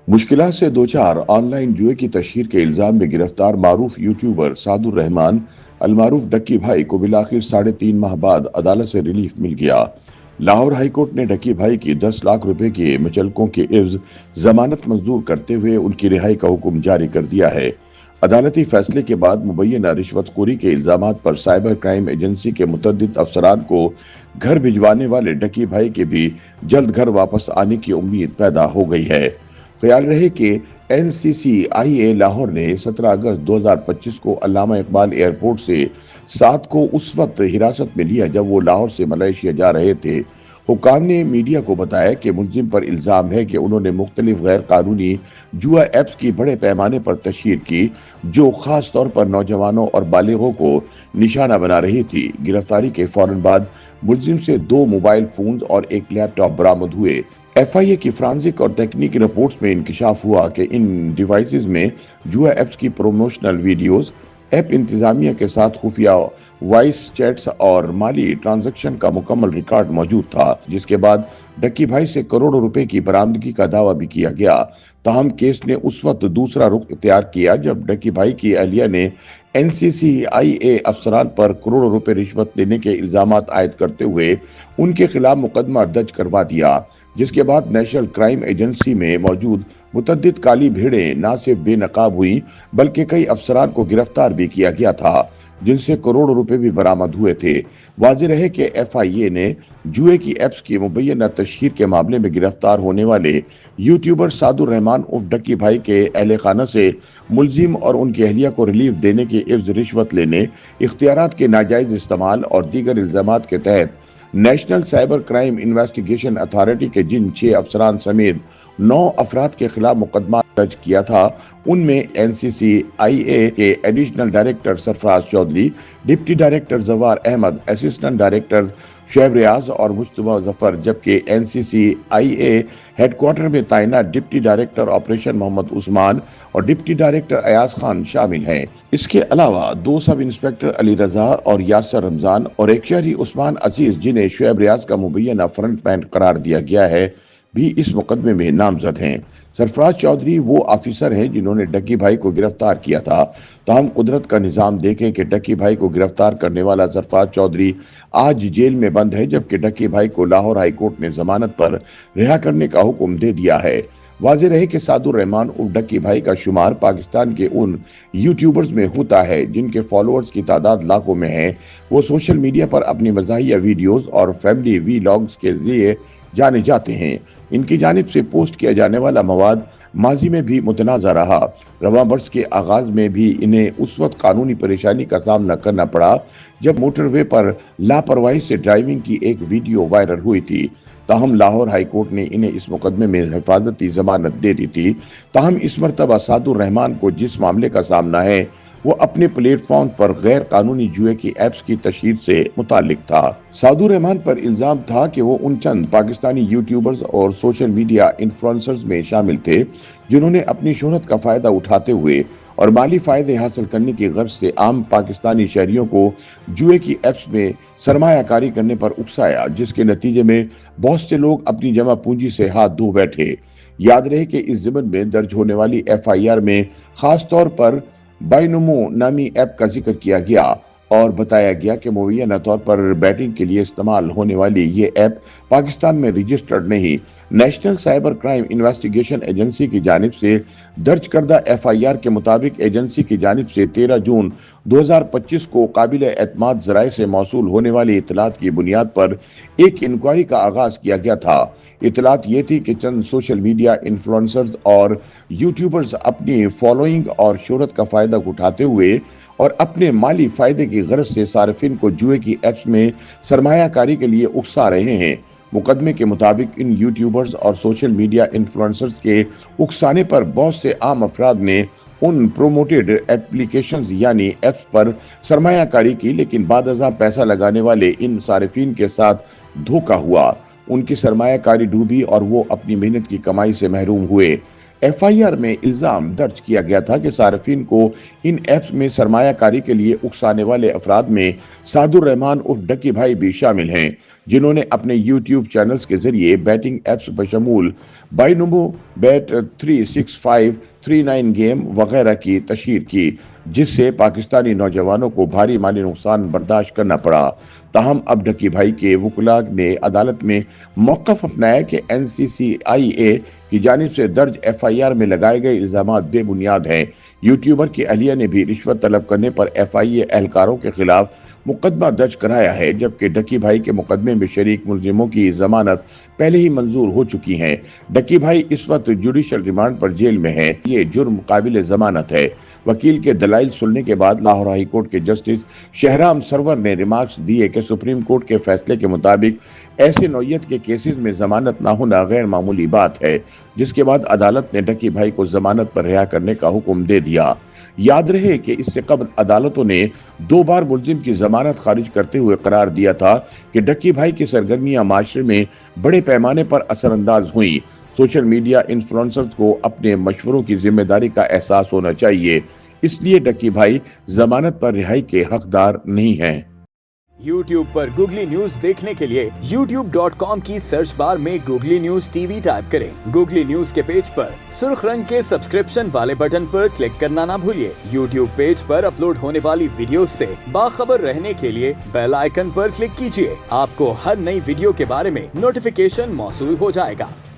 मुश्किलात से दो चार ऑनलाइन जुए की तशहीर के इल्जाम में गिरफ्तार मारूफ यूट्यूबर सादुर रहमान अलमारूफ डक्की भाई को बिलाखिर 3.5 माह बाद अदालत से रिलीफ मिल गया। लाहौर हाईकोर्ट ने डक्की भाई की 10 लाख रुपए के मुचलकों के एवज जमानत मंजूर करते हुए उनकी रिहाई का हुक्म जारी कर दिया है। अदालती फैसले के बाद मुबैना रिश्वतखोरी के इल्जामात पर साइबर क्राइम एजेंसी के मुतअद्दिद अफसरान को घर भिजवाने वाले डक्की भाई के भी जल्द घर वापस आने की उम्मीद पैदा हो गई है। ख्याल रहे कि एनसीसीआईए लाहौर ने 17 अगस्त 2025 को अल्लामा इकबाल एयरपोर्ट से 7 को उस वक्त हिरासत में लिया जब वो लाहौर से मलेशिया जा रहे थे। हुक्काम ने मीडिया को बताया कि मुलजिम पर इल्जाम है कि उन्होंने मुख्तलिफ गैर कानूनी जुआ एप्स की बड़े पैमाने पर तशहीर की, जो खास तौर पर नौजवानों और बालिगों को निशाना बना रही थी। गिरफ्तारी के फौरन बाद मुलजिम से 2 मोबाइल फोन और एक लैपटॉप बरामद हुए। एफआईए की फ्रांसिक और तकनीकी रिपोर्ट्स में इंकशाफ हुआ कि इन डिवाइसेस में जुआ एप्स की प्रोमोशनल वीडियोस, ऐप इंतजामिया के साथ खुफिया वॉइस चैट्स और माली ट्रांजैक्शन का मुकम्मल रिकॉर्ड मौजूद था, जिसके बाद डक्की भाई से करोड़ों रुपए की बरामदगी का दावा भी किया गया। ताहम केस ने उस वक्त दूसरा रुख इख्तियार किया जब डक्की भाई की अहलिया ने एनसीसीआईए अफसरान पर करोड़ों रुपए रिश्वत लेने के इल्जामात आयद करते हुए उनके खिलाफ मुकदमा दर्ज करवा दिया, जिसके बाद नेशनल क्राइम एजेंसी में मौजूद मुतअद्दिद काली भीड़ें न सिर्फ बेनकाब हुई बल्कि कई अफसरान को गिरफ्तार भी किया गया था, जिनसे करोड़ों रुपए भी बरामद हुए थे। वाज़ेह रहे कि एफआईए ने जुए की एप्स की मुबैना तशहीर के मामले में गिरफ्तार होने वाले यूट्यूबर सादुर रहमान उर्फ डक्की भाई के अहले खाना से मुलजिम और उनकी अहलिया को रिलीफ देने के एवज रिश्वत लेने, इख्तियारात के नाजायज इस्तेमाल और दीगर इल्जामात के तहत national cyber crime investigation authority के जिन 6 अफसरान समेत 9 अफराद के खिलाफ मुकदमा दर्ज किया था, उनमें एनसीसीआईए के additional director Sarfaraz Chaudhry, deputy director Jawar Ahmad, assistant director Shoaib Riaz और मुश्तबा जफर, जबकि एनसीसीआईए हेडक्वार्टर में तैनात deputy director operation Mohammad Usman और डिप्टी डायरेक्टर अयाज खान शामिल हैं। इसके अलावा 2 सब इंस्पेक्टर अली रजा और यासर रमजान और एक शहरी उस्मान अजीज, जिन्हें शुएब रियाज का मुबैना फ्रंट मैन करार दिया गया है, भी इस मुकदमे में नामजद हैं। सरफराज चौधरी वो ऑफिसर हैं जिन्होंने डक्की भाई को गिरफ्तार किया था। तो हम कुदरत का निजाम देखें कि डक्की भाई को गिरफ्तार करने वाला सरफराज चौधरी आज जेल में बंद है, जबकि डक्की भाई को लाहौर हाईकोर्ट ने जमानत पर रिहा करने का हुक्म दे दिया है। वाज़ेह रहे कि सादुर रहमान उर्फ डक्की भाई का शुमार पाकिस्तान के उन यूट्यूबर्स में होता है जिनके फॉलोअर्स की तादाद लाखों में है। वो सोशल मीडिया पर अपनी मज़ाहिया वीडियोस और फैमिली वीलॉग्स के लिए जाने जाते हैं। इनकी जानिब से पोस्ट किया जाने वाला मवाद माजी में भी मुतनाज़ा रहा। रवां बरस के आगाज में भी इन्हें उस वक्त कानूनी परेशानी का सामना करना पड़ा जब मोटरवे पर लापरवाही से ड्राइविंग की एक वीडियो वायरल हुई थी। ताहम लाहौर हाईकोर्ट ने इन्हें इस मुकदमे में हिफाजती जमानत दे दी थी। ताहम इस मरतबा सादुर रहमान को जिस मामले का सामना है वो अपने प्लेटफॉर्म पर गैर कानूनी जुए की एप्स की तशहीर से मुतालिक था। सादुर रहमान पर इल्जाम था कि वो उन चंद पाकिस्तानी यूट्यूबर्स और सोशल मीडिया इन्फ्लुएंसर्स में शामिल थे जिन्होंने अपनी शोहरत का फायदा उठाते हुए और माली फायदे हासिल करने की गर्ज से आम पाकिस्तानी शहरियों को जुए की एप्स में सरमायाकारी करने पर उकसाया, जिसके नतीजे में बहुत से लोग अपनी जमा पूंजी से हाथ धो बैठे। याद रहे कि इस ज़िम्न में दर्ज होने वाली एफआईआर में खास तौर पर बाइनोमो नामी ऐप का जिक्र किया गया और बताया गया कि मुबैना तौर पर बैटिंग के लिए इस्तेमाल होने वाली ये ऐप पाकिस्तान में रजिस्टर्ड नहीं। National cyber crime investigation agency की जानिब से दर्ज करदा एफआईआर के मुताबिक एजेंसी की जानिब से 13 जून 2025 को काबिल एतमाद ज़राए से मौसूल होने वाली इतलात की बुनियाद पर एक इंक्वायरी का आगाज किया गया था। इतलात ये थी कि चंद सोशल मीडिया इन्फ्लुएंसर्स और यूट्यूबर्स अपनी फॉलोइंग और शोहरत का फायदा उठाते हुए और अपने माली फायदे की गरज से सार्फिन को जुए की एप्स में सरमायाकारी के लिए उकसा रहे हैं। मुकदमे के मुताबिक इन यूट्यूबर्स और सोशल मीडिया इन्फ्लुएंसर्स के उकसाने पर बहुत से आम अफराद ने उन प्रोमोटेड एप्लीकेशंस यानी एप्स पर सरमायाकारी की, लेकिन बादअज़ां पैसा लगाने वाले इन सारिफिन के साथ धोखा हुआ। उनकी सरमायाकारी डूबी और वो अपनी मेहनत की कमाई से महरूम हुए। FIR में इल्जाम दर्ज किया गया था कि सार्फिन को इन ऐप्स में सरमायाकारी के लिए उकसाने वाले अफराद में सादुर रहमान उर्फ डक्की भाई भी शामिल हैं, जिन्होंने अपने YouTube चैनल्स के जरिए बैटिंग ऐप्स बशमूल बाइनोमो बैट 365 39 गेम वगैरह की तशहीर की, जिससे पाकिस्तानी नौजवानों को भारी माली नुकसान बर्दाश्त करना पड़ा। ताहम अब डक्की भाई के वकुला ने अदालत में मौक़िफ़ अपनाया कि NCCIA की जानिब से दर्ज FIR में लगाए गए इल्जामात बेबुनियाद हैं। यूट्यूबर की अहलिया ने भी रिश्वत तलब करने पर FIA एहलकारों के खिलाफ मुकदमा दर्ज कराया है, जबकि डक्की भाई के मुकदमे में शरीक मुलजिमों की जमानत पहले ही मंजूर हो चुकी है। डक्की भाई इस वक्त जुडिशल रिमांड पर जेल में है। ये जुर्म काबिल जमानत है। वकील के दलाइल सुनने के बाद लाहौर हाई कोर्ट के जस्टिस शहराम सरवर ने रिमार्क्स दिए कि सुप्रीम कोर्ट के फैसले के मुताबिक ऐसे नौयत के केसेस में जमानत ना होना गैर मामूली बात है, जिसके बाद अदालत ने डक्की भाई को जमानत पर रिहा करने का हुक्म दे दिया। याद रहे कि इससे कबल अदालतों ने 2 बार मुल्जिम की जमानत खारिज करते हुए करार दिया था कि डक्की भाई की सरगर्मियां माशरे में बड़े पैमाने पर असरअंदाज हुई। सोशल मीडिया इन्फ्लुएंसर्स को अपने मशवरों की जिम्मेदारी का एहसास होना चाहिए, इसलिए डक्की भाई जमानत पर रिहाई के हकदार नहीं हैं। YouTube पर गूगली न्यूज देखने के लिए youtube.com की सर्च बार में गूगली न्यूज TV टाइप करें। गूगली न्यूज के पेज पर सुर्ख रंग के सब्सक्रिप्शन वाले बटन पर क्लिक करना ना भूलिए। YouTube पेज पर अपलोड होने वाली वीडियोस से बाखबर रहने के लिए बेल आइकन पर क्लिक कीजिए। आपको हर नई वीडियो के बारे में नोटिफिकेशन मौसूल हो जाएगा।